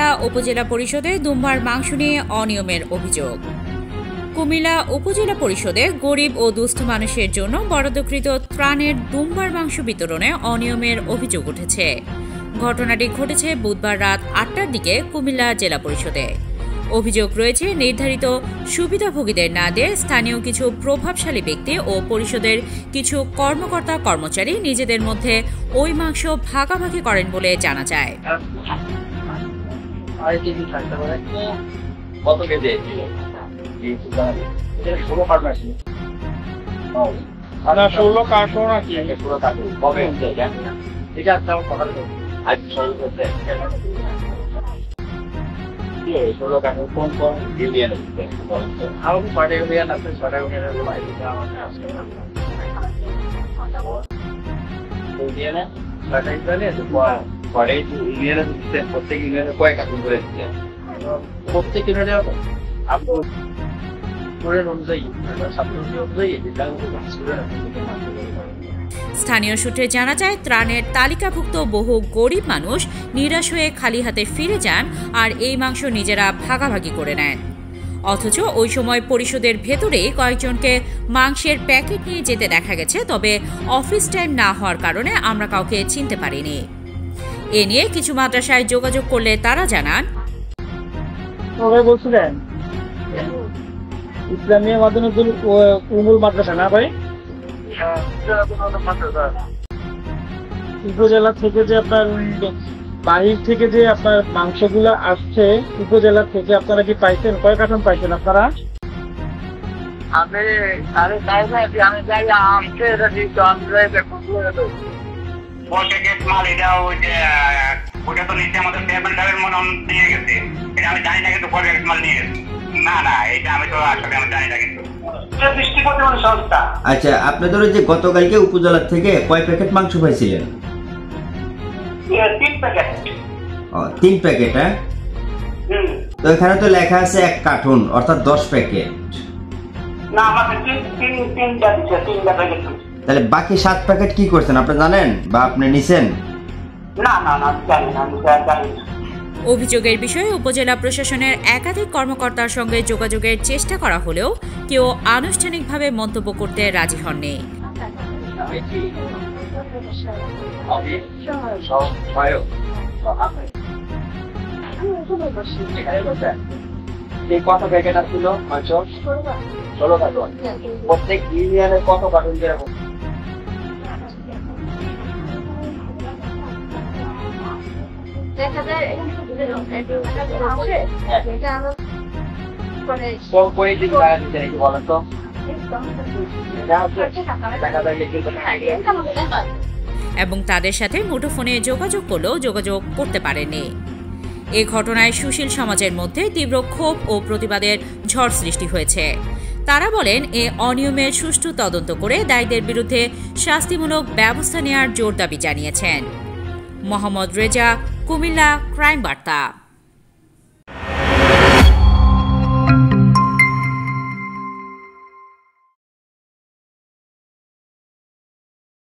কুমিল্লা উপজেলা পরিষদে দুম্বার মাংস নিয়ে অনিয়মের অভিযোগ। কুমিল্লা উপজেলা পরিষদে গরিব ও দুস্থ মানুষের জন্য বরাদ্দকৃত ত্রাণের দুম্বার মাংস বিতরণে অনিয়মের অভিযোগ উঠেছে। ঘটনাটি ঘটেছে বুধবার রাত ৮টার দিকে কুমিল্লা জেলা পরিষদে। অভিযোগ রয়েছে, নির্ধারিত সুবিধাভোগীদের না দিয়ে স্থানীয় কিছু প্রভাবশালী ব্যক্তি ও পরিষদের কিছু কর্মকর্তা কর্মচারী নিজেদের মধ্যে ওই মাংস ভাগাভাগি করেন বলে জানা যায়। স্থানীয় সূত্রে জানা যায়, ত্রাণের তালিকাভুক্ত বহু গরিব মানুষ নিরাশ হয়ে খালি হাতে ফিরে যান আর এই মাংস নিজেরা ভাগাভাগি করে নেন। অথচ ওই সময় পরিষদের ভেতরে কয়েকজনকে মাংসের প্যাকেট নিয়ে যেতে দেখা গেছে, তবে অফিস টাইম না হওয়ার কারণে আমরা কাউকে চিনতে পারিনি। এ নিয়ে কিছু মাদ্রাসায় যোগাযোগ করলে তারা জানান, ইসলামিয়া মাদ্রাসাতুল উমুল মাদ্রাসা না ভাই, উপজেলা থেকে যে আপনার বাহির থেকে যে আপনার মাংসগুলো আসছে উপজেলা থেকে, আপনারা কি পাইছেন? কয় কার্টন পাইছেন আপনারা? আচ্ছা, আপনাদের যে গতকালকে উপজেলা থেকে কয় প্যাকেট মাংস পাইছিলেন? 3 প্যাকেট। হ্যাঁ, তো এখানে তো লেখা আছে 1 কার্টুন, অর্থাৎ 10 প্যাকেট। তাহলে বাকি 7 প্যাকেট কি করছেন আপনি জানেন বা আপনি নিছেন? অভিযোগের বিষয়ে উপজেলা প্রশাসনের একাধিক কর্মকর্তার সঙ্গে যোগাযোগের চেষ্টা করা হলেও কেউ আনুষ্ঠানিকভাবে মন্তব্য করতে রাজি হননি। কত প্যাকেট আসছিল মাংস? 16 কার্টন। প্রত্যেক ইউনিয়নের কত কার্টন যেরকম? এবং তাদের সাথে মুঠোফোনে যোগাযোগ করলেও যোগাযোগ করতে পারেনি। এ ঘটনায় সুশীল সমাজের মধ্যে তীব্র ক্ষোভ ও প্রতিবাদের ঝড় সৃষ্টি হয়েছে। তারা বলেন, এ অনিয়মের সুষ্ঠু তদন্ত করে দায়ীদের বিরুদ্ধে শাস্তিমূলক ব্যবস্থা নেওয়ার জোর দাবি জানিয়েছেন। মোহাম্মদ রেজা, কুমিল্লা ক্রাইম বার্তা।